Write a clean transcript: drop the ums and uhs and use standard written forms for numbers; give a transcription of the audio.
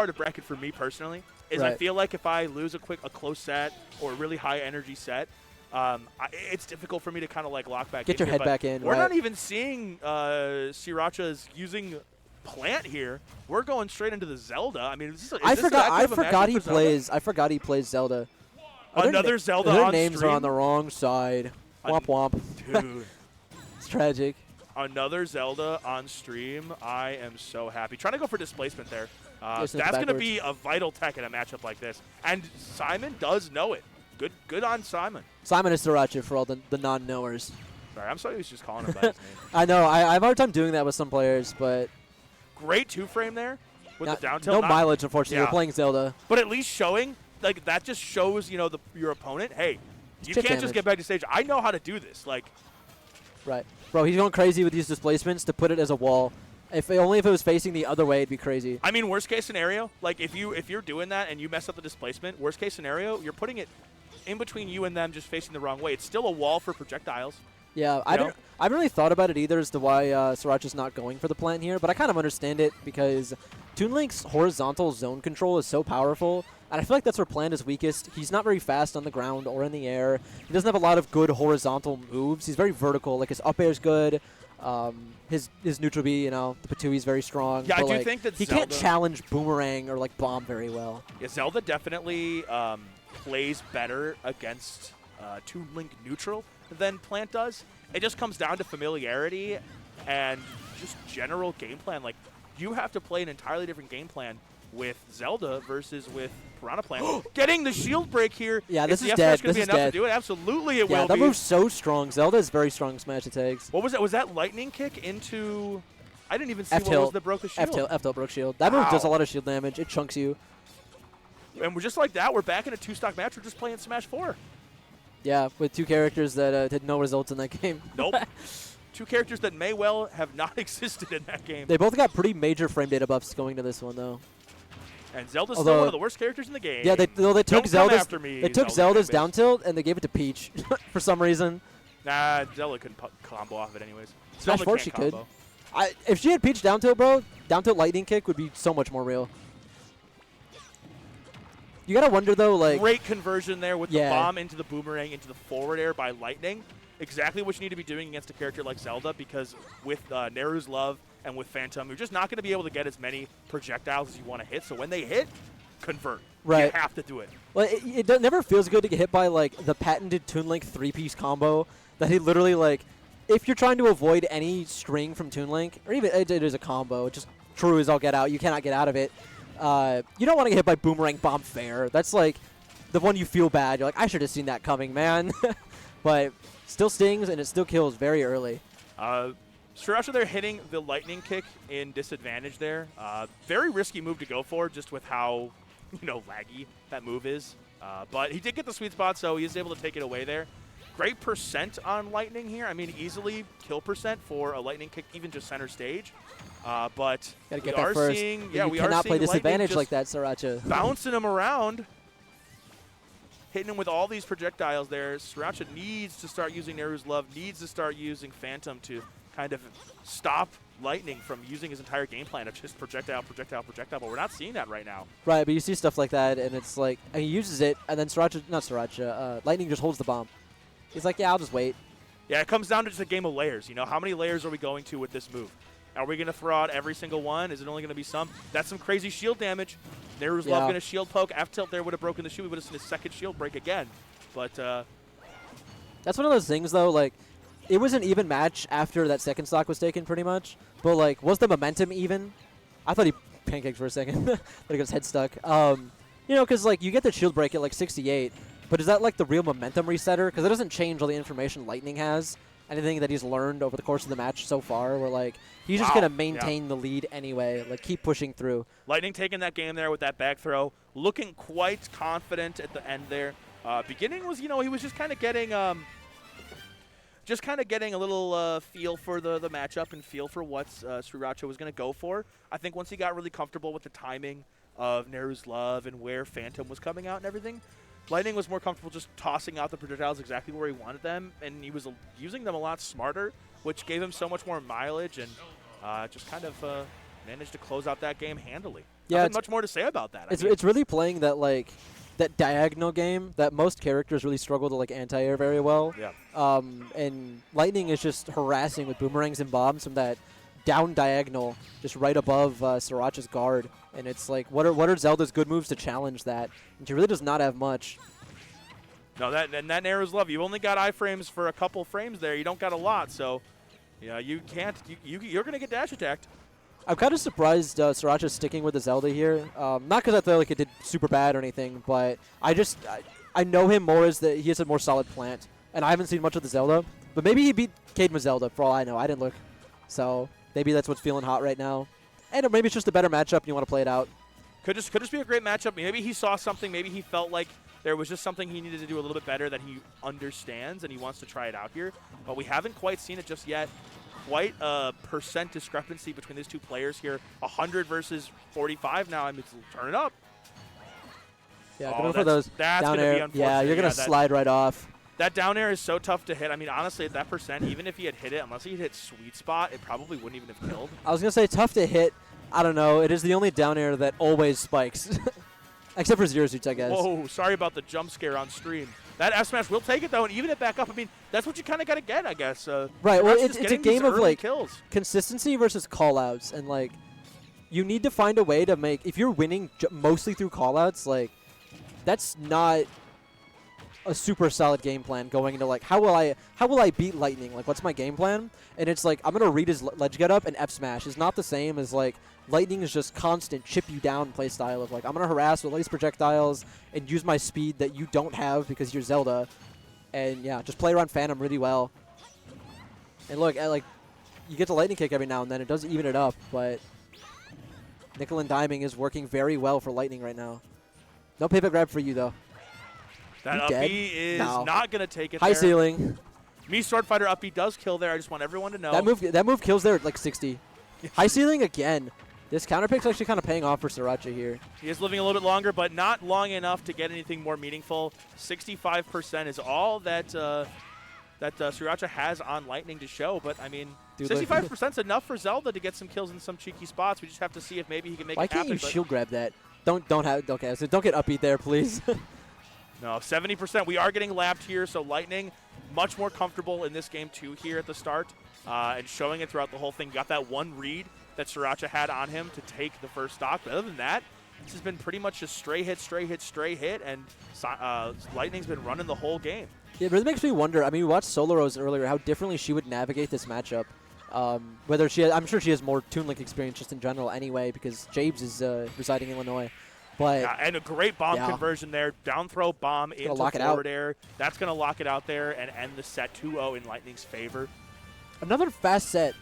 hard to bracket for me personally is I feel like if I lose a close set or a really high energy set, it's difficult for me to kind of like lock back in. Get your head back in. We're not even seeing Sriracha's using plant here. We're going straight into the Zelda. I mean, I forgot he plays Zelda. Another Zelda their on names stream? are on the wrong side. Womp womp. Dude. It's tragic. Another Zelda on stream. I am so happy. Trying to go for displacement there. Yes, that's going to be a vital tech in a matchup like this. And Simon does know it. Good on Simon. Simon is Sriracha for all the non-knowers. Sorry, I'm sorry he was just calling him by his name. I know. I have a hard time doing that with some players, but... Great two-frame there with the down No tilt. mileage, unfortunately. Yeah. We're playing Zelda. But at least showing, like, that just shows, you know, your opponent, hey, you can't damage. just get back to stage. I know how to do this. Like, right. Bro, he's going crazy with these displacements to put it as a wall. Only if it was facing the other way, it'd be crazy. I mean, worst case scenario, like if you're doing that and you mess up the displacement, worst case scenario, you're putting it in between you and them just facing the wrong way. It's still a wall for projectiles. Yeah, I haven't really thought about it either as to why Sriracha's not going for the plant here, but I kind of understand it because Toon Link's horizontal zone control is so powerful, and I feel like that's where plant is weakest. He's not very fast on the ground or in the air. He doesn't have a lot of good horizontal moves. He's very vertical. Like his up air is good. His neutral B, you know, the Patui is very strong. Yeah, I do think that he Zelda can't challenge Boomerang or like Bomb very well. Yeah, Zelda definitely plays better against Toon Link neutral than Plant does. It just comes down to familiarity and just general game plan. Like, you have to play an entirely different game plan with Zelda versus with Piranha Plant. Getting the shield break here. Yeah, this is the dead. Going to be enough to do it? Absolutely it will that be. move's so strong. Zelda is very strong smash attacks. What was that? Was that lightning kick into... I didn't even see what was that broke the shield. F-tilt broke shield. That move does a lot of shield damage. It chunks you. And we're just like that. We're back in a two-stock match. We're just playing Smash 4. Yeah, with two characters that had no results in that game. Nope. Two characters that may well have not existed in that game. They both got pretty major frame data buffs going to this one, though. And Zelda's still one of the worst characters in the game. Yeah, they took Zelda's down down tilt and they gave it to Peach for some reason. Nah, Zelda couldn't combo off it anyways. Smash 4 she could. If she had Peach down tilt, bro, down tilt lightning kick would be so much more real. You gotta wonder though, like great conversion there with the bomb into the boomerang into the forward air by lightning. Exactly what you need to be doing against a character like Zelda, because with Neru's Love and with Phantom, you're just not going to be able to get as many projectiles as you want to hit. So when they hit, convert. Right. You have to do it. Well, it never feels good to get hit by like the patented Toon Link 3-piece combo that he literally like. If you're trying to avoid any string from Toon Link, or even it is a combo, it just true as all get out. You cannot get out of it. You don't want to get hit by Boomerang Bomb Fair. That's like the one you feel bad. You're like, I should have seen that coming, man. But still stings, and it still kills very early. Sriracha there hitting the lightning kick in disadvantage there. Very risky move to go for, just with how laggy that move is. But he did get the sweet spot, so he is able to take it away there. Great percent on lightning here. I mean, easily kill percent for a lightning kick, even just center stage. But gotta get that first. Seeing, you cannot play disadvantage like that, Sriracha. Bouncing him around, hitting him with all these projectiles there. Sriracha needs to start using Neru's Love, needs to start using Phantom to kind of stop Lightning from using his entire game plan of just projectile, projectile, projectile. But we're not seeing that right now. Right, but you see stuff like that, and it's like, and he uses it, and then Lightning just holds the bomb. He's like, yeah, I'll just wait. Yeah, it comes down to just a game of layers. How many layers are we going to with this move? Are we going to throw out every single one? Is it only going to be some? That's some crazy shield damage. Neru's Love going to shield poke. F-tilt there would have broken the shield. We would have seen his second shield break again. But that's one of those things, though. Like, it was an even match after that second stock was taken, pretty much. But like, was the momentum even? I thought he pancaked for a second. But he got his head stuck. Because like you get the shield break at like 68. But is that like the real momentum resetter? Because it doesn't change all the information Lightning has. Anything that he's learned over the course of the match so far, where like he's just gonna maintain the lead anyway, like keep pushing through. Lightning taking that game there with that back throw, looking quite confident at the end there. Beginning was, he was just kind of getting, a little feel for the matchup and feel for what Sriracha was gonna go for. I think once he got really comfortable with the timing of Neru's Love and where Phantom was coming out and everything, Lightning was more comfortable just tossing out the projectiles exactly where he wanted them, and he was using them a lot smarter, which gave him so much more mileage and just kind of managed to close out that game handily. Yeah, Nothing much more to say about that. It's really playing that like that diagonal game that most characters really struggle to like anti-air very well. Yeah. And Lightning is just harassing with boomerangs and bombs from that down diagonal, just right above Sriracha's guard. And it's like, what are Zelda's good moves to challenge that? And she really does not have much. No, that narrows love. You only got iframes for a couple frames there. You don't got a lot, so yeah, you can't. You're gonna get dash attacked. I'm kind of surprised Sriracha's sticking with the Zelda here. Not because I thought like it did super bad or anything, but I know him more as that he has a more solid plant, and I haven't seen much of the Zelda. But maybe he beat Cade Zelda for all I know. I didn't look, so maybe that's what's feeling hot right now. And maybe it's just a better matchup and you want to play it out. Could just be a great matchup. Maybe he saw something. Maybe he felt like there was just something he needed to do a little bit better that he understands and he wants to try it out here. But we haven't quite seen it just yet. Quite a percent discrepancy between these two players here. 100 versus 45 now. I mean, it's turning up. Yeah, going for those down air. Yeah, you're going to slide right off. That down air is so tough to hit. I mean, honestly, at that percent, even if he had hit it, unless he had hit sweet spot, it probably wouldn't even have killed. I was going to say tough to hit. I don't know. It is the only down air that always spikes. Except for Zero Suits, I guess. Whoa, sorry about the jump scare on stream. That F smash will take it, though, and even it back up. I mean, that's what you kind of got to get, I guess. Right, well, it's a game of, like, kills. Consistency versus callouts. And, like, you need to find a way to make – if you're winning mostly through callouts, like, that's not a super solid game plan going into, like, how will I beat Lightning? Like, what's my game plan? And it's like, I'm going to read his ledge get up, and F smash is not the same as, like, Lightning is just constant chip you down play style of like, I'm going to harass with lace projectiles and use my speed that you don't have because you're Zelda. And yeah, just play around Phantom really well. And look, like, you get the lightning kick every now and then. It does even it up, but nickel and diming is working very well for Lightning right now. No paper grab for you, though. That up B is not going to take it High ceiling. Me Sword Fighter up B does kill there. I just want everyone to know. That move kills there at like 60. High ceiling again. This counter pick's actually kind of paying off for Sriracha here. He is living a little bit longer, but not long enough to get anything more meaningful. 65% is all that Sriracha has on Lightning to show. But, I mean, 65% is enough for Zelda to get some kills in some cheeky spots. We just have to see if maybe he can make it happen. Why can't you shield grab that? Okay, so don't get upbeat there, please. No, 70%. We are getting lapped here, so Lightning much more comfortable in this game, too, here at the start. And showing it throughout the whole thing. Got that one read that Sriracha had on him to take the first stock. But other than that, this has been pretty much just stray hit, and Lightning's been running the whole game. Yeah, it really makes me wonder. I mean, we watched Solo Rose earlier, how differently she would navigate this matchup. Whether she has, I'm sure she has more Toon Link experience just in general anyway, because Jabes is residing in Illinois. But yeah, and a great bomb conversion there. Down throw bomb into forward air. That's going to lock it out there and end the set 2-0 in Lightning's favor. Another fast set